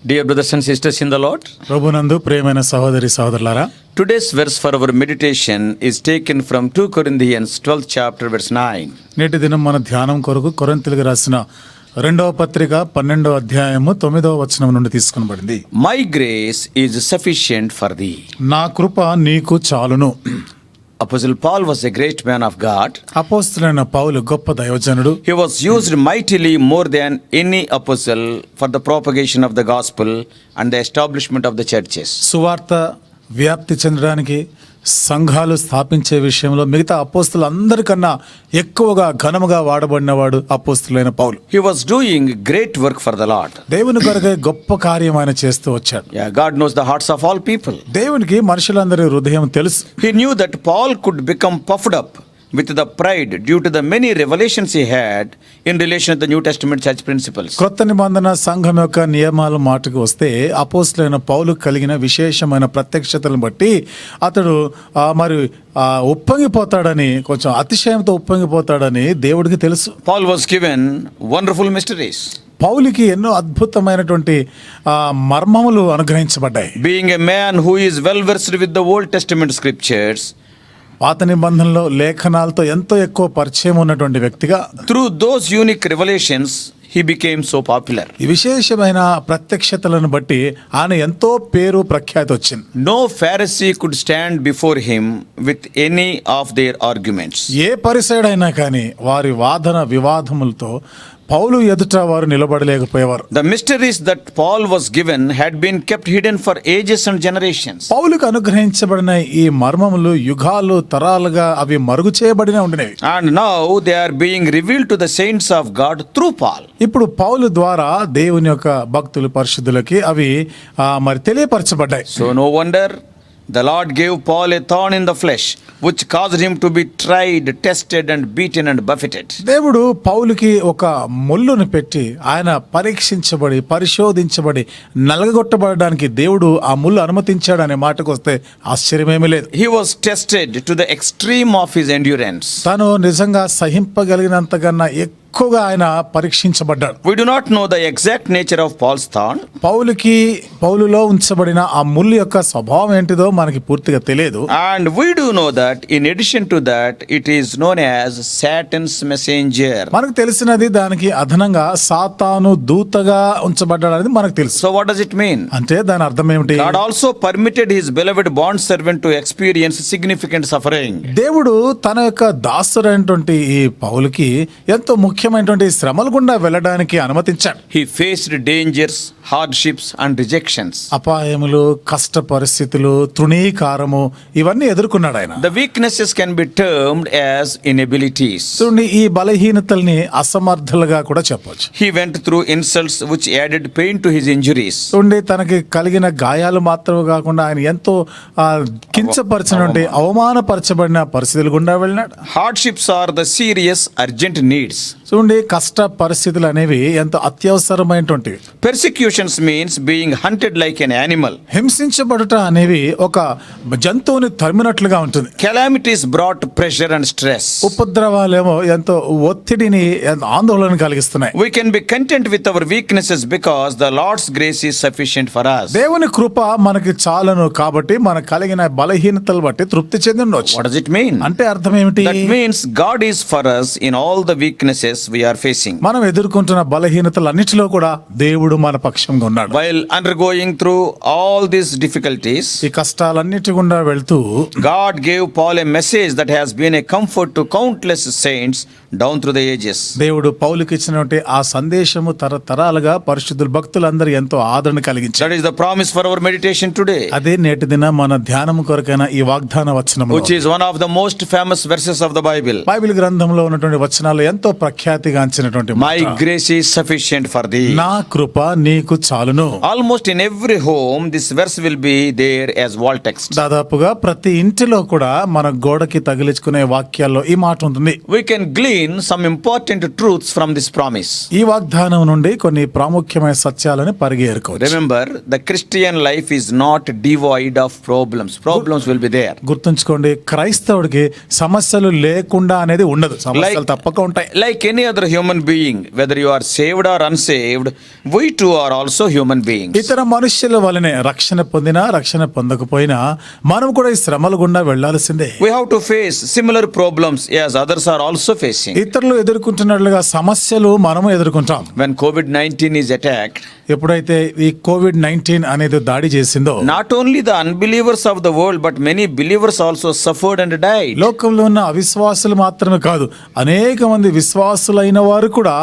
Dear brothers and sisters in the Lord, ప్రభునందు ప్రియమైన సహోదరి సహోదరులారా, today's verse for our meditation is taken from 2 Corinthians 12th chapter verse 9. నేటి దినం మన ధ్యానం కొరకు కొరింథీయులకు రాసిన 2వ పత్రిక 12వ అధ్యాయము 9వ వచనం నుండి తీసుకొనబడింది. My grace is sufficient for thee. నా కృప నీకు చాలును. Apostle Paul was a great man of God. అపోస్తలుడైన పౌలు గొప్ప దైవజనుడు. He was used mightily more than any apostle for the propagation of the gospel and the establishment of the churches. సువార్త వ్యాప్తి చెందడానికి, సంఘాలు స్థాపించే విషయంలో మిగతా అపోస్తలులందరికన్నా ఎక్కువగా ఘనముగా వాడబడినవాడు అపోస్తలుడైన పౌలు. He was doing great work for the Lord. దేవుని కొరకై గొప్ప కార్యం ఆయన చేస్తూ వచ్చాడు. Yeah, God knows the hearts of all people. దేవునికి మనుషులందరి హృదయం తెలుసు. He knew that Paul could become puffed up with the pride due to the many revelations he had in relation to the New Testament church principles. క్రొత్త నిబంధన సంఘం యొక్క నియమాల మాటకు వస్తే అపోస్తలుడైన పౌలు కలిగిన విశేషమైన ప్రత్యక్షతలను బట్టి అతడు మరి ఉప్పొంగిపోతాడని, కొంచెం అతిశయంతో ఉప్పొంగిపోతాడని దేవుడికి తెలుసు. Paul was given wonderful mysteries. పౌలుకి ఎన్నో అద్భుతమైనటువంటి మర్మములు అనుగ్రహించబడ్డాయి. Being a man who is well versed with the Old Testament scriptures, పాత నిబంధనలో లేఖనాలతో ఎంతో ఎక్కువ పరిచయం ఉన్నటువంటి వ్యక్తిగా, through those unique revelations he became so popular. ఈ విశేషమైన ప్రత్యక్షతలను బట్టి ఆయన ఎంతో పేరు ప్రఖ్యాతి వచ్చింది. No Pharisee could stand before him with any of their arguments. ఏ పరిసైడైనా కానీ వారి వాదన వివాదములతో పౌలు ఎదుట వారు నిలబడలేకపోయేవారు. The mysteries that Paul was given had been kept hidden for ages and generations. పౌలుకు అనుగ్రహించబడిన ఈ మర్మములు యుగాలు తరాలుగా అవి మరుగు చేయబడిన ఉండినవి. And now they are being revealed to the saints of God through Paul. ఇప్పుడు పౌలు ద్వారా దేవుని యొక్క భక్తులు పరిశుద్ధులకి అవి మరి తెలియపరచబడ్డాయి. So no wonder the Lord gave Paul a thorn in the flesh, which caused him to be tried, tested and beaten and buffeted. దేవుడు పౌలుకి ఒక ముళ్ళును పెట్టి ఆయన పరీక్షించబడి పరిశోధించబడి నలగగొట్టబడడానికి దేవుడు ఆ ముళ్ళు అనుమతించాడు అనే మాటకు వస్తే ఆశ్చర్యమేమీ లేదు. He was tested to the extreme of his endurance. తను నిజంగా సహింపగలిగినంతకన్నా ఎక్కువగా ఆయన పరీక్షించబడ్డాడు. We do not know the exact nature of Paul's thorn. పౌలులో ఉంచబడిన ఆ ముళ్ళు యొక్క స్వభావం ఏంటిదో మనకి పూర్తిగా తెలియదు. And we do know that in addition to that it is known as Satan's messenger. మనకు తెలిసినది దానికి అదనంగా సాతాను దూతగా ఉంచబడ్డాడు అనేది మనకు తెలుసు. So what does it mean? అంటే దాని అర్థం ఏమిటి? God also permitted his beloved bond servant to experience significant suffering. దేవుడు తన యొక్క దాసుడైనటువంటి ఈ పౌలుకి ఎంతో ముఖ్యమైనటువంటి శ్రమల గుండా వెళ్ళడానికి అనుమతించాడు. He faced dangers, hardships and rejections. అపాయములు, కష్ట పరిస్థితులు, తృణీకారము ఇవన్నీ ఎదుర్కొన్నాడు ఆయన. The weaknesses can be termed as inabilities. చూడండి, ఈ బలహీనతల్ని అసమర్థులుగా కూడా చెప్పొచ్చు. He went through insults which added pain to his injuries. చూడండి, తనకి కలిగిన గాయాలు మాత్రమే కాకుండా ఆయన ఎంతో కించపరిచినటువంటి అవమానపరచబడిన పరిస్థితులు గుండా వెళ్ళినాడు. Hardships are the serious urgent needs. చూడండి, కష్ట పరిస్థితులు అనేవి ఎంతో అత్యవసరమైనటువంటివి. Persecutions means being hunted like an animal. హింసించబడుట అనేవి ఒక జంతువుని తరిమినట్లుగా ఉంటుంది. Calamities brought pressure and stress. ఉపద్రవాలేమో ఎంతో ఒత్తిడిని, ఆందోళన కలిగిస్తున్నాయి. We can be content with our weaknesses because the Lord's grace is sufficient for us. దేవుని కృప మనకి చాలును కాబట్టి మనకు కలిగిన బలహీనతలు బట్టి తృప్తి చెంది ఉండొచ్చు. What does it mean? అంటే అర్థం ఏమిటి? That means God is for us in all the weaknesses we are facing. మనం ఎదుర్కొంటున్న బలహీనతలన్నిటిలో కూడా దేవుడు మన పక్షంగా ఉన్నాడు. While undergoing through all these difficulties, ఈ కష్టాలన్నిటి గుండా వెళ్తూ God gave Paul a message that has been a comfort to countless saints down through the ages. దేవుడు పౌలుకి ఇచ్చినటువంటి ఆ సందేశము తరతరాలుగా పరిశుద్ధుల భక్తులందరూ ఎంతో ఆదరణ కలిగించారు. That is the promise for our meditation today. అదే నేటి దిన మన ధ్యానం కొరకైన ఈ వాగ్దాన వచనం, which is one of the most famous verses of the Bible. Bible గ్రంథంలో ఉన్నటువంటి వచనాలు ఎంతో ప్రఖ్యాతిగాంచినటువంటి My grace is sufficient for thee. నా కృప నీకు చాలును. Almost in every home this verse will be there as wall text. దాదాపుగా ప్రతి ఇంటిలో కూడా మన గోడకి తగిలించుకునే వాక్యాల్లో ఈ మాట ఉంటుంది. We can glean some important truths from this promise. ఈ వాగ్దానం నుండి కొన్ని ప్రాముఖ్యమైన సత్యాలను పరిగెరుకోవచ్చు. Remember, the Christian life is not devoid of problems. Problems will be there. గుర్తుంచుకోండి, క్రైస్తవుడికి సమస్యలు లేకుండా అనేది ఉండదు. సమస్యలు తప్పక ఉంటాయి. Like any other human being, whether you are saved or unsaved, we too are also human beings. ఇతర మనుష్యుల వలనే రక్షణ పొందినా రక్షణ పొందకపోయినా మనం కూడా ఈ శ్రమల గుండా వెళ్లాల్సిందే. We have to face similar problems as others are also facing. ఇతరులు ఎదుర్కొంటున్నట్లుగా సమస్యలు మనము ఎదుర్కొంటాం. When COVID-19 is attacked, ఎప్పుడైతే ఈ COVID-19 అనేది దాడి చేసిందో, not only the unbelievers of the world, but many believers also suffered and died. లోకంలో ఉన్న అవిశ్వాసులు మాత్రమే కాదు, అనేక మంది విశ్వాసులైన వారు కూడా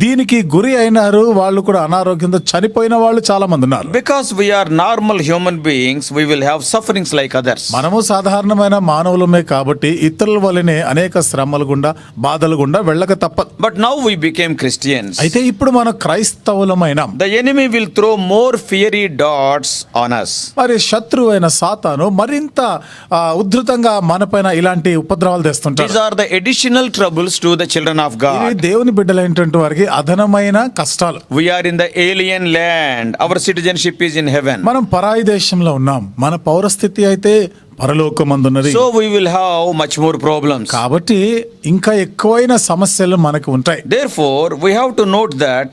దీనికి గురి అయినారు. వాళ్ళు కూడా అనారోగ్యంతో చనిపోయిన వాళ్ళు చాలా మంది ఉన్నారు. Because we are normal human beings, we will have sufferings like others. మనము సాధారణమైన మానవులమే కాబట్టి ఇతరుల వలనే అనేక శ్రమలు గుండా బాధలు గుండా వెళ్ళక తప్పదు. But now we became Christians. అయితే ఇప్పుడు మనం క్రైస్తవులమైనాం. The enemy will throw more fiery darts on us. మరి శత్రువు అయిన సాతాను మరింత ఉధృతంగా మనపైన ఇలాంటి ఉపద్రవాలు తెస్తుంటాడు. These are the additional troubles to the children of ఇవి God. దేవుని బిడ్డలైనటువంటి వారికి అదనమైన కష్టాలు. We are in the alien land. Our citizenship is in heaven. మనం పరాయి దేశంలో ఉన్నాం, మన పౌరస్థితి అయితే పరలోకమందున్నది. So we will have much more problems. కాబట్టి ఇంకా ఎక్కువైన సమస్యలు మనకు ఉంటాయి. Therefore, we have to note that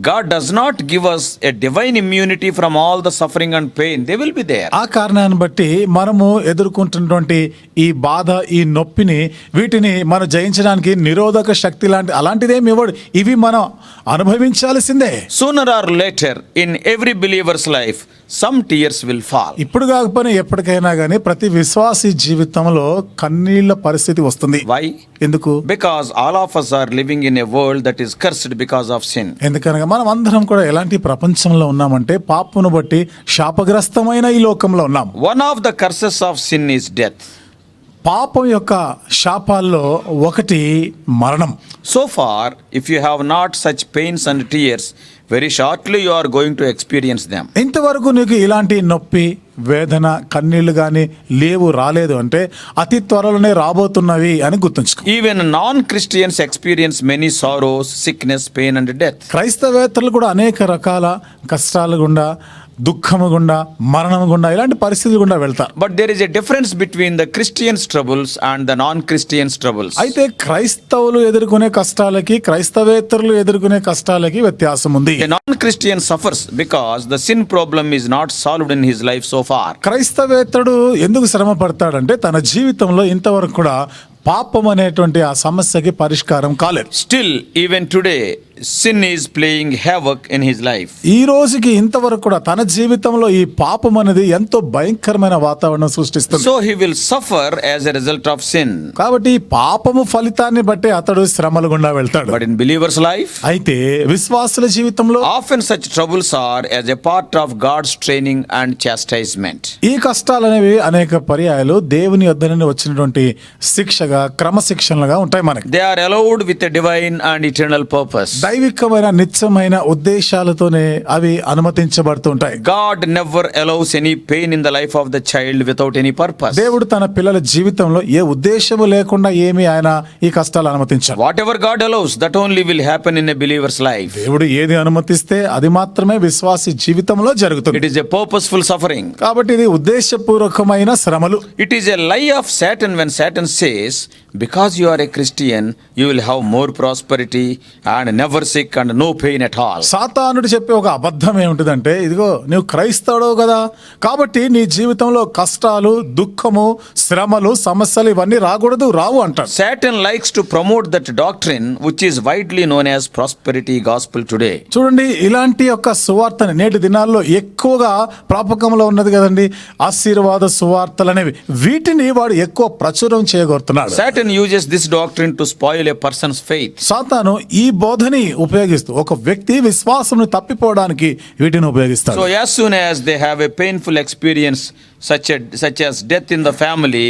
God does not give us a divine immunity from all the suffering and pain. They will be there. ఆ కారణాన్ని బట్టి మనము ఎదుర్కొంటున్నటువంటి ఈ బాధ, ఈ నొప్పిని, వీటిని మనం జయించడానికి నిరోధక శక్తి అలాంటిదేమి ఇవ్వడు. ఇవి మనం అనుభవించాల్సిందే. Sooner or later, in every believer's life, some tears will fall. ఇప్పుడు కాకపోయినా ఎప్పటికైనా కానీ ప్రతి విశ్వాసి జీవితంలో కన్నీళ్ల పరిస్థితి వస్తుంది. Why? ఎందుకు? Because all of us are living in a world that is cursed because of sin. ఎందుకనగా మనం అందరం కూడా ఎలాంటి ప్రపంచంలో ఉన్నామంటే పాపమును బట్టి శాపగ్రస్తమైన ఈ లోకంలో ఉన్నాం. One of the curses of sin is death. పాపం యొక్క శాపాల్లో ఒకటి మరణం. So far, if you have not such pains and tears, very shortly you are going to experience them. ఇంతవరకు నీకు ఇలాంటి నొప్పి, వేదన, కన్నీళ్లు గాని రాలేదు అంటే అతి త్వరలోనే రాబోతున్నవి అని గుర్తుంచుకో. Even non-Christians experience many sorrows, sickness, pain and death. క్రైస్తవేతరులు కూడా అనేక రకాల కష్టాలు గుండా, దుఃఖము గుండా, మరణము గుండా, ఇలాంటి పరిస్థితులు గుండా వెళ్తారు. But there is a difference between the Christians' troubles and the non-Christians' troubles. అయితే క్రైస్తవులు ఎదుర్కొనే కష్టాలకి, క్రైస్తవేతరులు ఎదుర్కొనే కష్టాలకి వ్యత్యాసం ఉంది. A non-Christian suffers because the sin problem is not solved in his life so far. క్రైస్తవేతరుడు ఎందుకు శ్రమ పడతాడంటే తన జీవితంలో ఇంతవరకు కూడా పాపం అనేటువంటి ఆ సమస్యకి పరిష్కారం కాలేదు. Still, even today, sin is playing havoc in his life. ఈ రోజుకి ఇంతవరకు కూడా తన జీవితంలో ఈ పాపం అనేది ఎంతో భయంకరమైన వాతావరణం సృష్టిస్తుంది. So he will suffer as a result of sin. కాబట్టి ఈ పాపము ఫలితాన్ని బట్టి అతడు శ్రమల గుండా వెళ్తాడు. But in believer's life, అయితే విశ్వాసుల జీవితంలో often such troubles are as a part of God's training and chastisement. ఈ కష్టాలు అనేవి అనేక పర్యాయాలు దేవుని యొద్ద నుండి వచ్చినటువంటి శిక్షగా, క్రమశిక్షణలుగా ఉంటాయి మనకి. They are allowed with a divine and eternal purpose. దైవికమైన నిత్యమైన ఉద్దేశాలతోనే అవి అనుమతించబడుతూ ఉంటాయి. God never allows any pain in the life of the child without any purpose. దేవుడు తన పిల్లల జీవితంలో ఏ ఉద్దేశము లేకుండా ఏమి ఆయన ఈ కష్టాలు అనుమతించారు. Whatever God allows, that only will happen in a believer's life. దేవుడు ఏది అనుమతిస్తే అది మాత్రమే విశ్వాసి జీవితంలో జరుగుతుంది. It is a purposeful suffering. కాబట్టి ఇది ఉద్దేశపూర్వకమైన శ్రమలు. It is a lie of Satan when Satan says, because you are a Christian, you will have more prosperity and never sick and no pain at all. సాతానుడు చెప్పే ఒక అబద్ధం ఏమిటిదంటే, ఇదిగో నువ్వు క్రైస్తవుడు కదా కాబట్టి నీ జీవితంలో కష్టాలు, దుఃఖము, శ్రమలు, సమస్యలు ఇవన్నీ రావు అంటాడు. Satan likes to promote that doctrine which is widely known as prosperity gospel today. చూడండి, ఇలాంటి యొక్క సువార్తని నేటి దినాల్లో ఎక్కువగా ప్రాపకంలో ఉన్నది కదండి, ఆశీర్వాద సువార్తలు అనేవి. వీటిని వాడు ఎక్కువ ప్రచురం చేయగోరుతున్నాడు. Satan uses this doctrine to spoil a person's faith. సాతాను ఈ బోధని ఉపయోగిస్తూ ఒక వ్యక్తి విశ్వాసమును తప్పిపోవడానికి వీటిని ఉపయోగిస్తాడు. So as soon as they have a painful experience such as death in the family,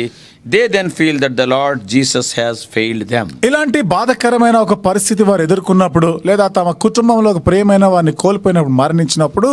they then feel that the Lord Jesus has failed them. ఇలాంటి బాధకరమైన ఒక పరిస్థితి వారు ఎదుర్కొన్నప్పుడు, లేదా తమ కుటుంబంలో ఒక ప్రియమైన వారిని కోల్పోయినప్పుడు, మరణించినప్పుడు,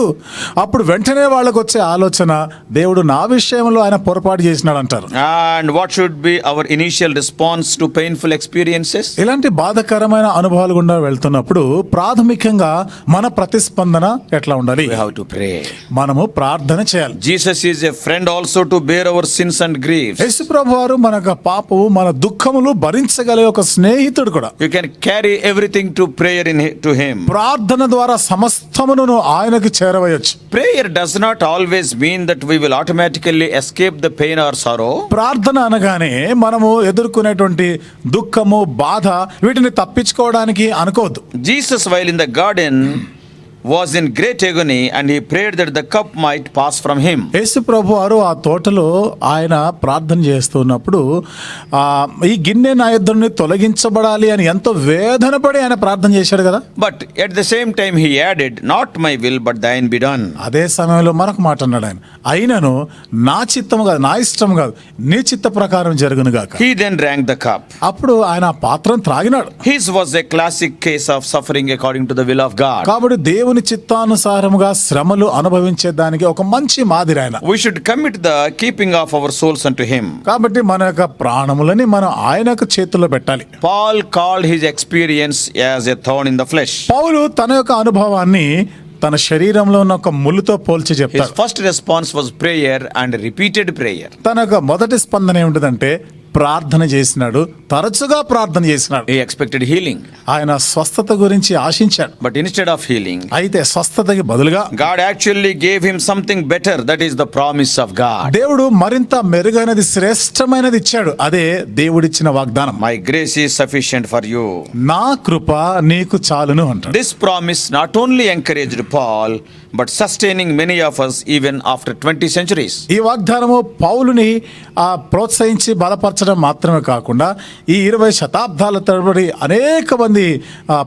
అప్పుడు వెంటనే వాళ్ళకు వచ్చే ఆలోచన, దేవుడు నా విషయంలో ఆయన పొరపాటు చేసినాడు అంటారు. And what should be our initial response to painful experiences? ఇలాంటి బాధకరమైన అనుభవాలు గుండా వెళ్తున్నప్పుడు ప్రాథమికంగా మన ప్రతిస్పందన ఎట్లా ఉండాలి? We have to pray. మనము ప్రార్థన చేయాలి. Jesus is a friend also to bear our sins and griefs. యేసు ప్రభు వారు మన యొక్క పాపము మన దుఃఖములు భరించగలిగే ఒక స్నేహితుడు కూడా. You can carry everything to prayer to him. ప్రార్థన ద్వారా సమస్తమును ఆయనకు చేరవేయొచ్చు. Prayer does not always mean that we will automatically escape the pain or sorrow. ప్రార్థన అనగానే మనము ఎదుర్కొనేటువంటి దుఃఖము బాధ వీటిని తప్పించుకోవడానికి అనుకోవద్దు. Jesus, while in the garden, was in great agony and he prayed that the cup might pass from him. యేసు ప్రభు వారు ఆ తోటలో ఆయన ప్రార్థన చేస్తున్నప్పుడు ఈ గిన్నె నా యొద్ద నుండి తొలగించబడాలి అని ఎంతో వేదన పడి ఆయన ప్రార్థన చేశాడు కదా. But at the same time he added, not my will but thine be done. అదే సమయంలో మరొక మాట అన్నాడు ఆయన, అయినను నా చిత్తము కాదు, నా ఇష్టం కాదు, నీ చిత్త ప్రకారం జరుగును గాక. He then drank the cup. అప్పుడు ఆయన ఆ పాత్రను త్రాగినాడు. His was a classic case of suffering according to the will of God. కాబట్టి దేవుని చిత్తానుసారముగా శ్రమలు అనుభవించే దానికి ఒక మంచి మాదిరి ఆయన. We should commit the keeping of our souls unto him. కాబట్టి మన యొక్క ప్రాణములని మనం ఆయనకు చేతుల్లో పెట్టాలి. Paul called his experience as a thorn in the flesh. పౌలు తన యొక్క అనుభవాన్ని తన శరీరంలో ఉన్న ఒక ముళ్ళుతో పోల్చి His చెప్తాడు. first response was prayer and repeated prayer. తన యొక్క మొదటి స్పందన ఏమిటంటే ప్రార్థన చేసినాడు, తరచుగా ప్రార్థన చేసినాడు. He expected healing. ఆయన స్వస్థత గురించి ఆశించాడు. But instead of healing, అయితే స్వస్థతకి బదులుగా God actually gave him something better. That is the promise of God. దేవుడు మరింత మెరుగైనది, శ్రేష్టమైనది ఇచ్చాడు. అదే దేవుడిచ్చిన వాగ్దానం. My grace is sufficient for you. నా కృప నీకు చాలును అంటాడు. This promise not only encouraged Paul, but sustaining many of us even after 20 centuries. ఈ వాగ్దానము పౌలుని ప్రోత్సహించి బలపరచడం మాత్రమే కాకుండా ఈ 20 శతాబ్దాల తరబడి అనేక మంది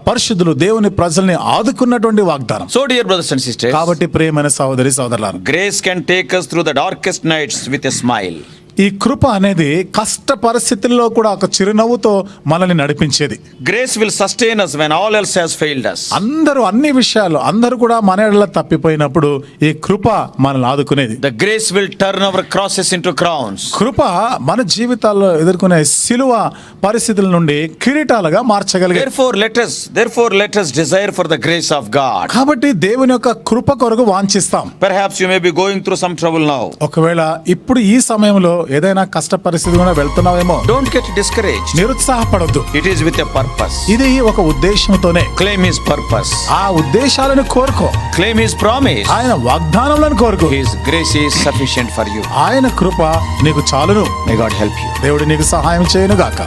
పరిశుద్ధులు దేవుని ప్రజల్ని ఆదుకున్నటువంటి వాగ్దానం. So dear brothers and sisters, కాబట్టి ప్రియమైన సహోదరి సహోదరులారా, grace can take us through the darkest nights with a smile. ఈ కృప అనేది కష్ట పరిస్థితుల్లో కూడా ఒక చిరునవ్వుతో మనల్ని నడిపించేది. Grace will sustain us when all else has failed us. అన్ని విషయాలు అందరూ కూడా మన ఎడల తప్పిపోయినప్పుడు ఈ కృప మనల్ని ఆదుకునేది. The grace will turn our crosses into crowns. కృప మన జీవితాల్లో ఎదుర్కొనే సిలువ పరిస్థితుల నుండి కిరీటాలుగా మార్చగలిగే. Therefore let us desire for the grace of God. కాబట్టి దేవుని యొక్క కృప కొరకు వాంఛిస్తాం. Perhaps you may be going through some trouble now. ఒకవేళ ఇప్పుడు ఈ సమయంలో ఏదైనా కష్ట పరిస్థితి కూడా వెళ్తున్నావేమో, Don't get discouraged. నిరుత్సాహపడొద్దు. It is with a purpose. ఇది ఒక ఉద్దేశంతోనే. Claim his purpose. ఆ ఉద్దేశాలను కోరుకో. Claim his promise. ఆయన వాగ్దానాలను కోరుకో. His grace is sufficient for you. ఆయన కృప నీకు చాలును. May God help you. దేవుడు నీకు సహాయం చేయను గాక.